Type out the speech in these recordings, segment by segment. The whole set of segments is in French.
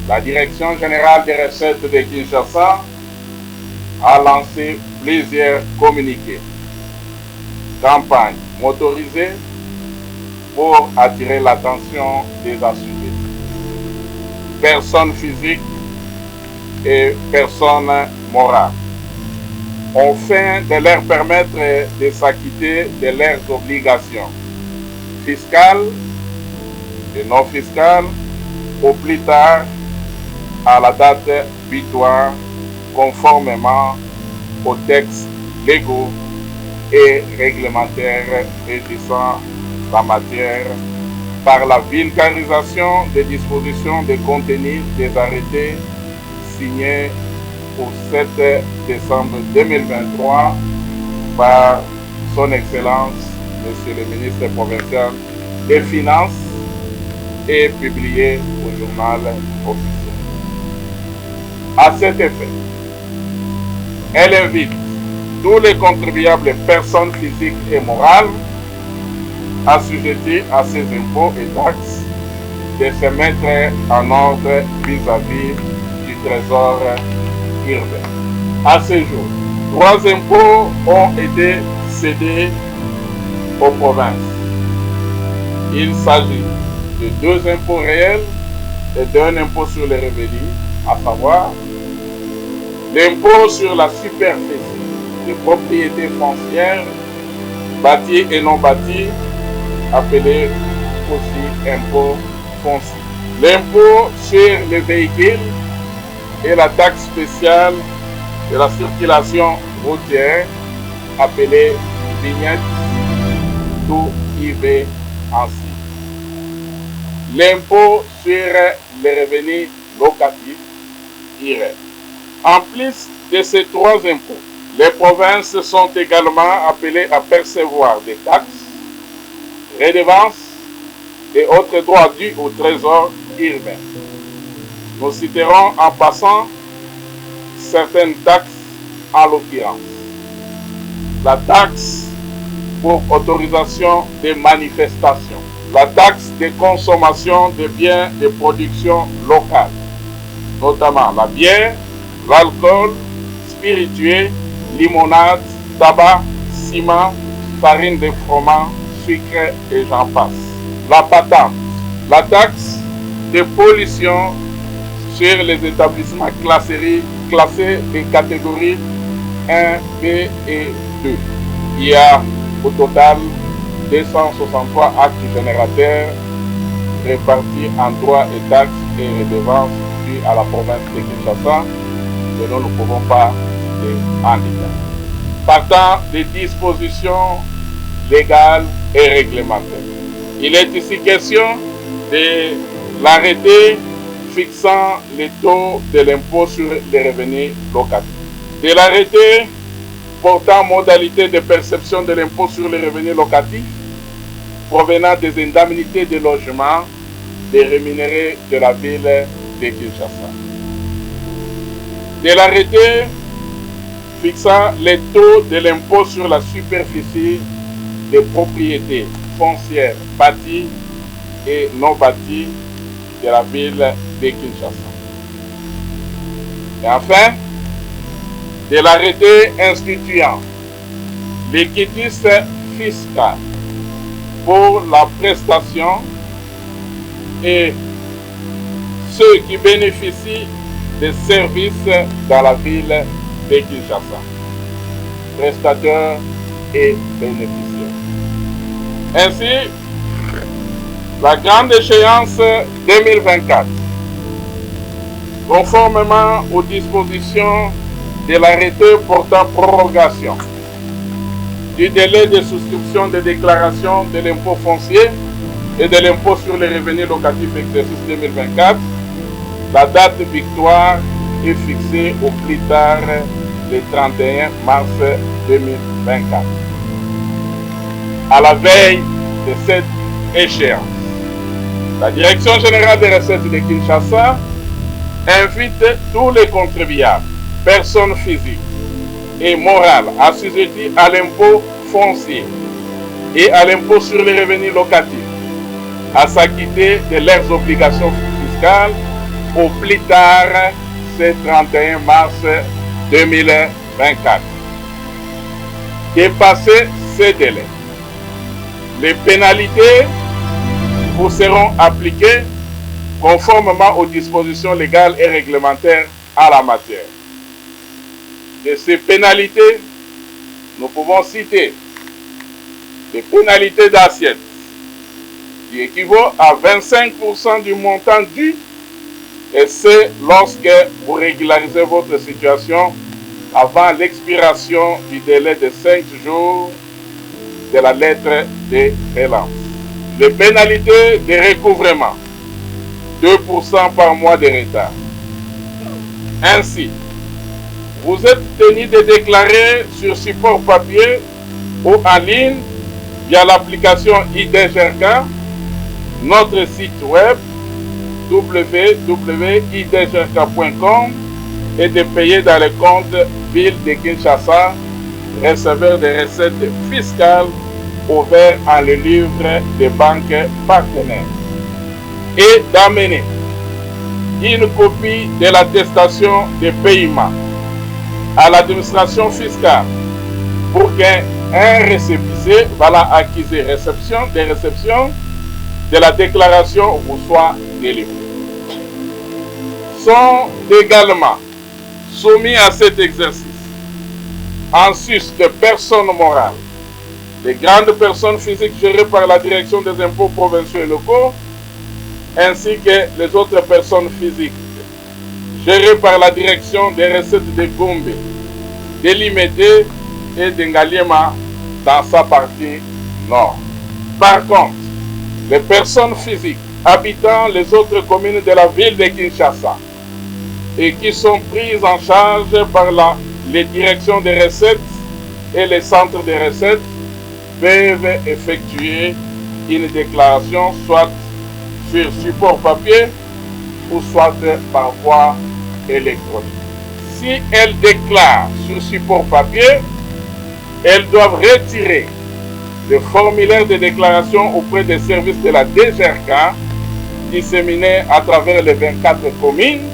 la Direction générale des recettes de Kinshasa a lancé plusieurs communiqués, campagnes motorisées pour attirer l'attention des assujettis, personnes physiques et personnes morales, afin de leur permettre de s'acquitter de leurs obligations fiscales et non fiscales au plus tard à la date butoir conformément aux textes légaux et réglementaires régissant la matière par la vulgarisation des dispositions de contenu des arrêtés signés au 7 décembre 2023 par son Excellence, Monsieur le ministre provincial des Finances et publiés au journal officiel. À cet effet, elle invite tous les contribuables, personnes physiques et morales, assujettis à ces impôts et taxes, de se mettre en ordre vis-à-vis du Trésor urbain. À ce jour, 3 impôts ont été cédés aux provinces. Il s'agit de 2 impôts réels et d'1 impôt sur les revenus, à savoir l'impôt sur la superficie des propriétés foncières bâties et non bâties, appelé aussi impôt foncier. L'impôt sur les véhicules et la taxe spéciale de la circulation routière, appelée vignette, tout IV ainsi. L'impôt sur les revenus locatifs, IRE. En plus de ces 3 impôts, les provinces sont également appelées à percevoir des taxes, redevances et autres droits dus au trésor urbain. Nous citerons en passant certaines taxes en l'occurrence. La taxe pour autorisation des manifestations, la taxe de consommation des biens de production locale, notamment la bière, l'alcool, spiritueux, limonade, tabac, ciment, farine de froment, sucre et j'en passe. La patente, la taxe de pollution sur les établissements classés des catégories 1, B et 2. Il y a au total 263 actes générateurs répartis en droits et taxes et redevances dus à la province de Kinshasa que nous ne pouvons pas en détail. Partant des dispositions légales et réglementaires. Il est ici question de l'arrêté fixant les taux de l'impôt sur les revenus locatifs, de l'arrêté portant modalité de perception de l'impôt sur les revenus locatifs provenant des indemnités de logement des rémunérés de la ville de Kinshasa, de l'arrêté fixant les taux de l'impôt sur la superficie des propriétés foncières bâties et non bâties de la ville de Kinshasa. Et enfin, de l'arrêté instituant les quitus fiscales pour la prestation et ceux qui bénéficient des services dans la ville de Kinshasa, prestataires et bénéficiaires. Ainsi, la grande échéance 2024, conformément aux dispositions de l'arrêté portant prorogation du délai de souscription des déclarations de l'impôt foncier et de l'impôt sur les revenus locatifs exercice 2024, la date victoire est fixée au plus tard le 31 mars 2024. À la veille de cette échéance, la Direction générale des recettes de Kinshasa invite tous les contribuables, personnes physiques et morales assujetties à l'impôt foncier et à l'impôt sur les revenus locatifs à s'acquitter de leurs obligations fiscales au plus tard ce 31 mars 2024. Dépasser ces délais, les pénalités vous seront appliquées conformément aux dispositions légales et réglementaires à la matière. De ces pénalités, nous pouvons citer des pénalités d'assiette qui équivaut à 25% du montant dû, et c'est lorsque vous régularisez votre situation avant l'expiration du délai de 5 jours de la lettre de relance. Les pénalités de recouvrement, 2% par mois de retard. Ainsi, vous êtes tenu de déclarer sur support papier ou en ligne via l'application IDGRK, notre site web www.idgrk.com et de payer dans le compte Ville de Kinshasa, receveur des recettes fiscales ouvert en le livre des banques partenaires, et d'amener une copie de l'attestation de paiement à l'administration fiscale pour qu'un récépissé acquise réception de la déclaration vous soit délivré. Sont également soumis à cet exercice, en sus de personnes morales, les grandes personnes physiques gérées par la direction des impôts provinciaux et locaux, ainsi que les autres personnes physiques gérées par la direction des recettes de Gombe, de Limete et de Ngaliema dans sa partie nord. Par contre, les personnes physiques habitant les autres communes de la ville de Kinshasa et qui sont prises en charge par les directions des recettes et les centres de recettes peuvent effectuer une déclaration soit sur support papier ou soit par voie électronique. Si elles déclarent sur support papier, elles doivent retirer le formulaire de déclaration auprès des services de la DGRK disséminés à travers les 24 communes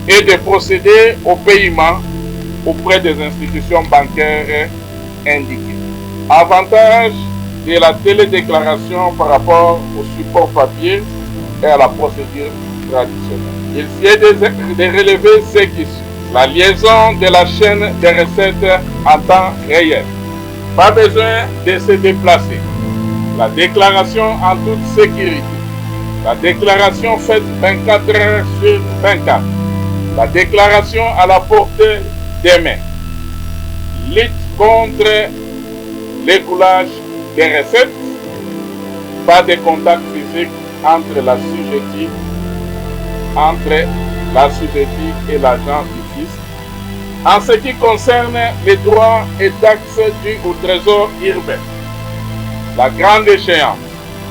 et de procéder au paiement auprès des institutions bancaires indiquées. Avantage de la télédéclaration par rapport au support papier et à la procédure traditionnelle. Il s'y est de relever ce qui suit. La liaison de la chaîne des recettes en temps réel. Pas besoin de se déplacer. La déclaration en toute sécurité. La déclaration faite 24 heures sur 24. La déclaration à la portée des mains. Lutte contre l'écoulage des recettes. Pas de contact physique entre la assujettie et l'agent du fisc. En ce qui concerne les droits et taxes dus au trésor urbain, la grande échéance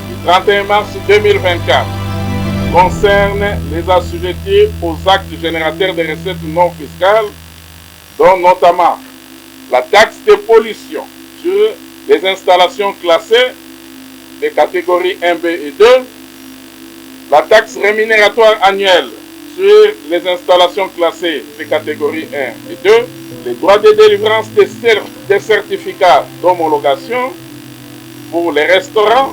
du 31 mars 2024 concerne les assujettis aux actes générateurs de recettes non fiscales, dont notamment la taxe de pollution sur les installations classées des catégories 1B et 2, la taxe rémunératoire annuelle sur les installations classées des catégories 1 et 2, les droits de délivrance des certificats d'homologation pour les restaurants,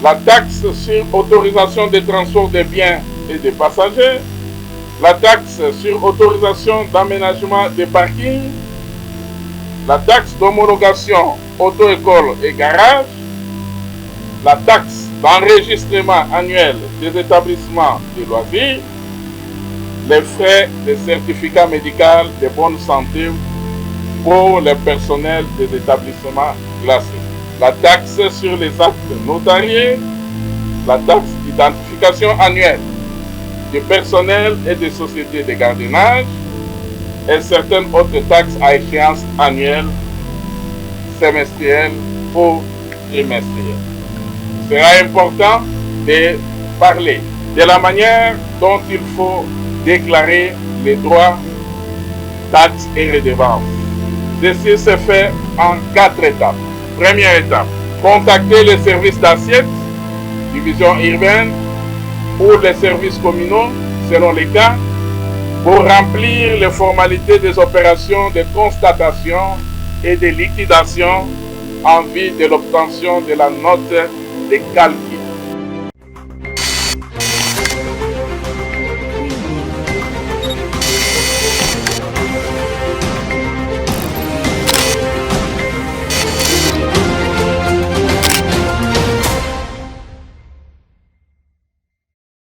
la taxe sur autorisation de transport des biens et des passagers, la taxe sur autorisation d'aménagement des parkings, la taxe d'homologation auto-école et garage, la taxe d'enregistrement annuel des établissements de loisirs, les frais de certificat médical de bonne santé pour le personnel des établissements classés, la taxe sur les actes notariés, la taxe d'identification annuelle du personnel et des sociétés de gardiennage et certaines autres taxes à échéance annuelle, semestrielle ou trimestrielle. Il sera important de parler de la manière dont il faut déclarer les droits, taxes et redevances. Ceci se fait en 4 étapes. Première étape, contacter les services d'assiette, division urbaine, ou les services communaux, selon les cas, pour remplir les formalités des opérations de constatation et de liquidation en vue de l'obtention de la note de calcul.